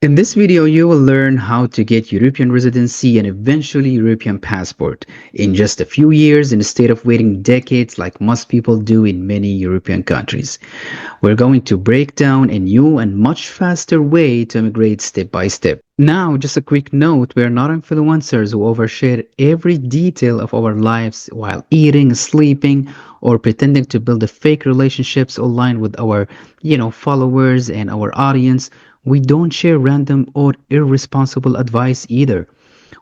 In this video, you will learn how to get European residency and eventually European passport in just a few years instead of waiting decades like most people do in many European countries. We're going to break down a new and much faster way to immigrate step by step. Now, just a quick note, we are not influencers who overshare every detail of our lives while eating, sleeping, or pretending to build a fake relationships online with our, followers and our audience. We don't share random or irresponsible advice either.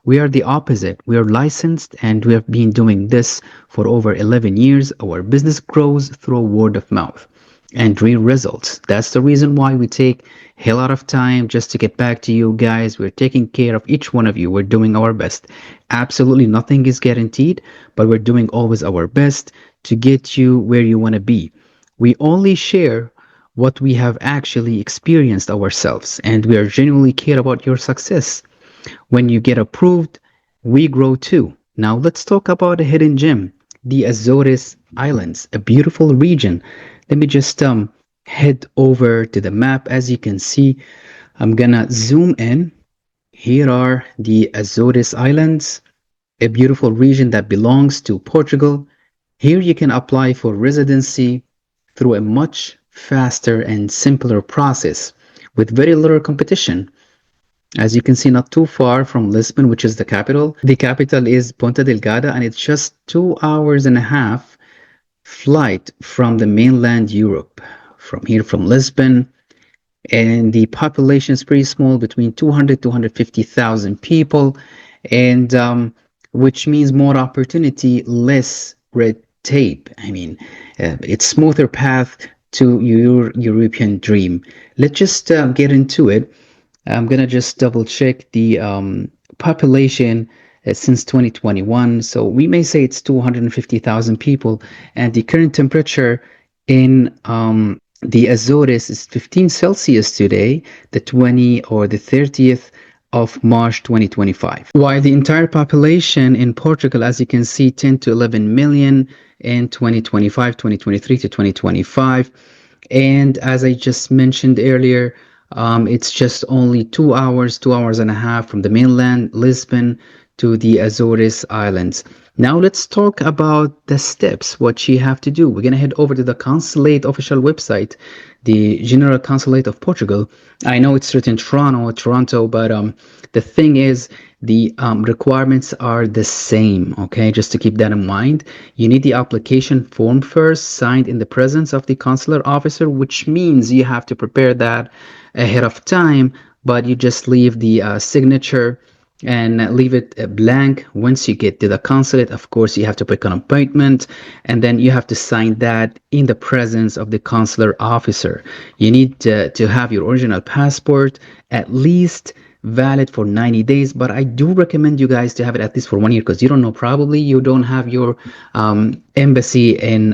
We are the opposite. We are licensed and we have been doing this for over 11 years. Our business grows through word of mouth and real results. That's the reason why we take a lot of time just to get back to you guys. We're taking care of each one of you. We're doing our best. Absolutely nothing is guaranteed, but we're doing always our best to get you where you want to be. We only share what we have actually experienced ourselves, and we are genuinely care about your success. When you get approved, we grow too. Now let's talk about a hidden gem, the Azores Islands, a beautiful region. Let me just head over to the map. As you can see, I'm gonna zoom in. Here are the Azores Islands, a beautiful region that belongs to Portugal. Here you can apply for residency through a much faster and simpler process with very little competition. As you can see, not too far from Lisbon, which is the capital. The capital is Ponta Delgada, and it's just 2 hours and a half flight from the mainland Europe. From here, from Lisbon, and the population is pretty small, between 200 to 250,000 people, and which means more opportunity, less red tape. I mean, it's smoother path to your European dream. Let's just get into it. I'm gonna just double check the population since 2021. So we may say it's 250,000 people, and the current temperature in the Azores is 15 Celsius today, the 20 or the 30th of March 2025. While the entire population in Portugal, as you can see, 10 to 11 million in 2025, 2023 to 2025. And as I just mentioned earlier, it's just only 2 hours and a half from the mainland, Lisbon, to the Azores Islands. Now let's talk about the steps, what you have to do. We're going to head over to the consulate official website, the General Consulate of Portugal. I know it's written Toronto, but the thing is, the requirements are the same, okay? Just to keep that in mind. You need the application form first, signed in the presence of the consular officer, which means you have to prepare that ahead of time, but you just leave the signature and leave it blank. Once you get to the consulate, of course, you have to pick an appointment, and then you have to sign that in the presence of the consular officer. You need to have your original passport at least valid for 90 days, but I do recommend you guys to have it at least for 1 year, because you don't know, probably you don't have your embassy in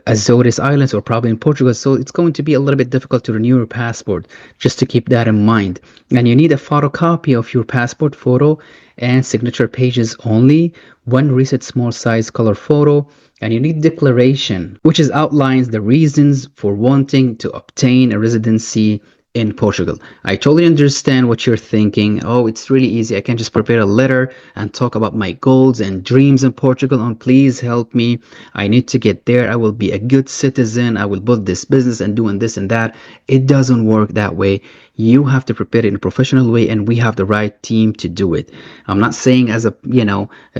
Azores Islands or probably in Portugal, so it's going to be a little bit difficult to renew your passport. Just to keep that in mind. And you need a photocopy of your passport photo and signature pages only, one recent small size color photo, and you need declaration which is outlines the reasons for wanting to obtain a residency in Portugal. I totally understand what you're thinking. Oh, it's really easy. I can just prepare a letter and talk about my goals and dreams in Portugal. And please help me. I need to get there. I will be a good citizen. I will build this business and doing this and that. It doesn't work that way. You have to prepare it in a professional way, and we have the right team to do it. I'm not saying as a,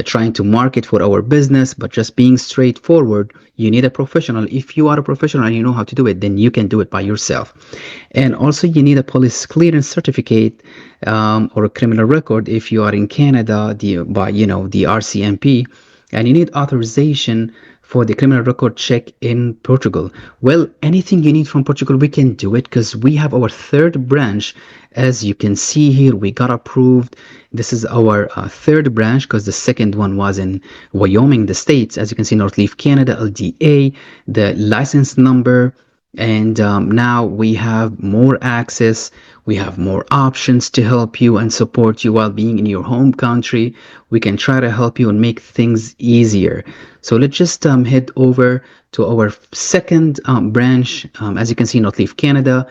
trying to market for our business, but just being straightforward. You need a professional. If you are a professional and you know how to do it, then you can do it by yourself. And also you need a police clearance certificate or a criminal record if you are in Canada, the RCMP, and you need authorization for the criminal record check in Portugal. Well, anything you need from Portugal, we can do it, because we have our third branch. As you can see here, we got approved. This is our third branch, because the second one was in Wyoming, the States. As you can see, Northleaf, Canada, LDA, the license number And now we have more access, we have more options to help you and support you while being in your home country. We can try to help you and make things easier. So let's just head over to our second branch. As you can see, Not Leave Canada,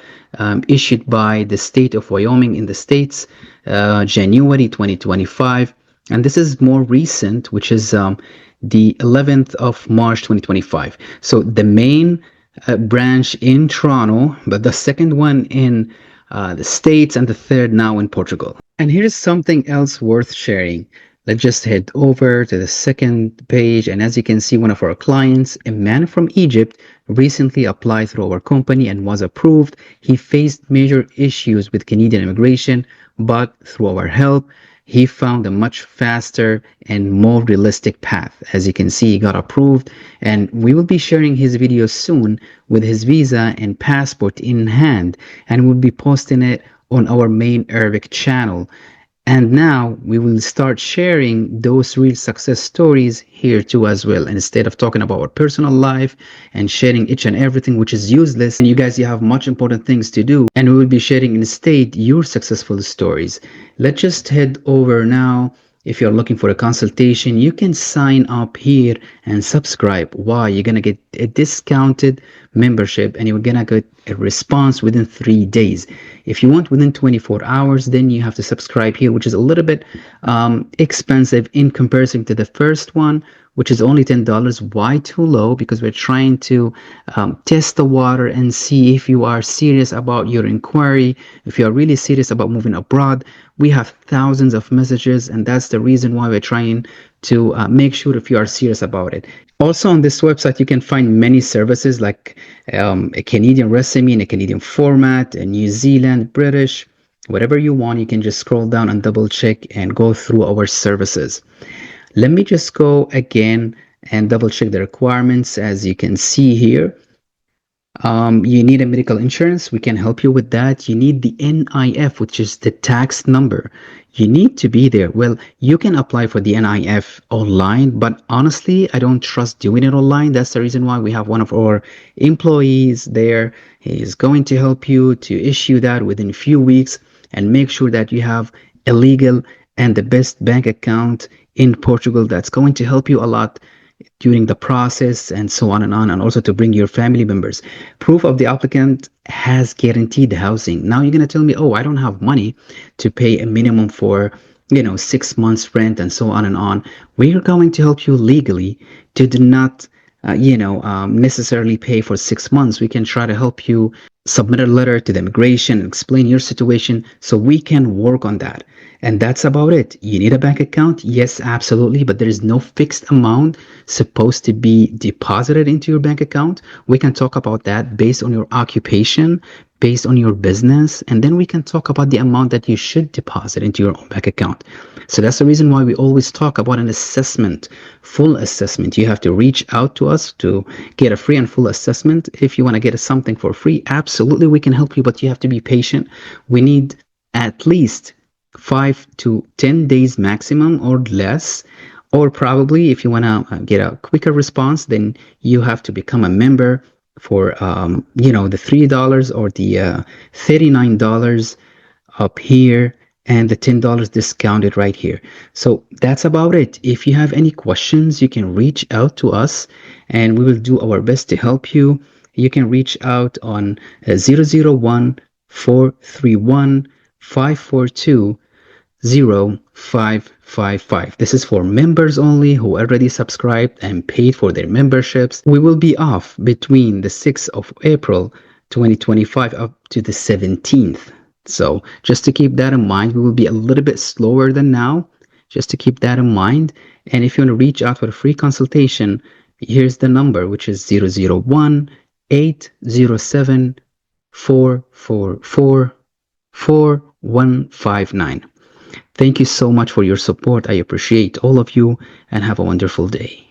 issued by the state of Wyoming in the States, January 2025. And this is more recent, which is the 11th of March 2025. So the main branch in Toronto, but the second one in the States, and the third now in Portugal. And here's something else worth sharing. Let's just head over to the second page. And as you can see, one of our clients, a man from Egypt, recently applied through our company and was approved. He faced major issues with Canadian immigration, but through our help, he found a much faster and more realistic path. As you can see, he got approved, and we will be sharing his video soon with his visa and passport in hand, and we'll be posting it on our main Arabic channel. And now we will start sharing those real success stories here too as well. And instead of talking about our personal life and sharing each and everything which is useless, and you have much important things to do, and we will be sharing instead your successful stories. Let's just head over now. If you're looking for a consultation, you can sign up here and subscribe. Why? You're going to get a discounted membership and you're going to get a response within 3 days. If you want within 24 hours, then you have to subscribe here, which is a little bit expensive in comparison to the first one, which is only $10. Why too low? Because we're trying to test the water and see if you are serious about your inquiry, if you are really serious about moving abroad. We have thousands of messages, and that's the reason why we're trying to make sure if you are serious about it. Also on this website, you can find many services like a Canadian resume in a Canadian format, a New Zealand, British, whatever you want. You can just scroll down and double check and go through our services. Let me just go again and double check the requirements. As you can see here, you need a medical insurance. We can help you with that. You need the NIF, which is the tax number. You need to be there. Well, you can apply for the NIF online, but honestly, I don't trust doing it online. That's the reason why we have one of our employees there. He is going to help you to issue that within a few weeks and make sure that you have a legal and the best bank account in Portugal. That's going to help you a lot during the process and so on, and also to bring your family members. Proof of the applicant has guaranteed housing. Now you're going to tell me, oh, I don't have money to pay a minimum for 6 months rent and so on. We are going to help you legally to do not necessarily pay for 6 months. We can try to help you submit a letter to the immigration and explain your situation so we can work on that. And that's about it. You need a bank account? Yes, absolutely. But there is no fixed amount supposed to be deposited into your bank account. We can talk about that based on your occupation, based on your business, and then we can talk about the amount that you should deposit into your own bank account. So that's the reason why we always talk about an assessment, full assessment. You have to reach out to us to get a free and full assessment. If you want to get something for free, absolutely, we can help you, but you have to be patient. We need at least 5 to 10 days maximum or less. Or probably if you want to get a quicker response, then you have to become a member for the $3 or the $39 up here, and the $10 discounted right here. So that's about it. If you have any questions, you can reach out to us and we will do our best to help you. You can reach out on 001 431 542 0555. This is for members only who already subscribed and paid for their memberships. We will be off between the 6th of April 2025 up to the 17th. So just to keep that in mind, we will be a little bit slower than now, just to keep that in mind. And if you want to reach out for a free consultation, here's the number, which is 001 807 444 4159. Thank you so much for your support. I appreciate all of you and have a wonderful day.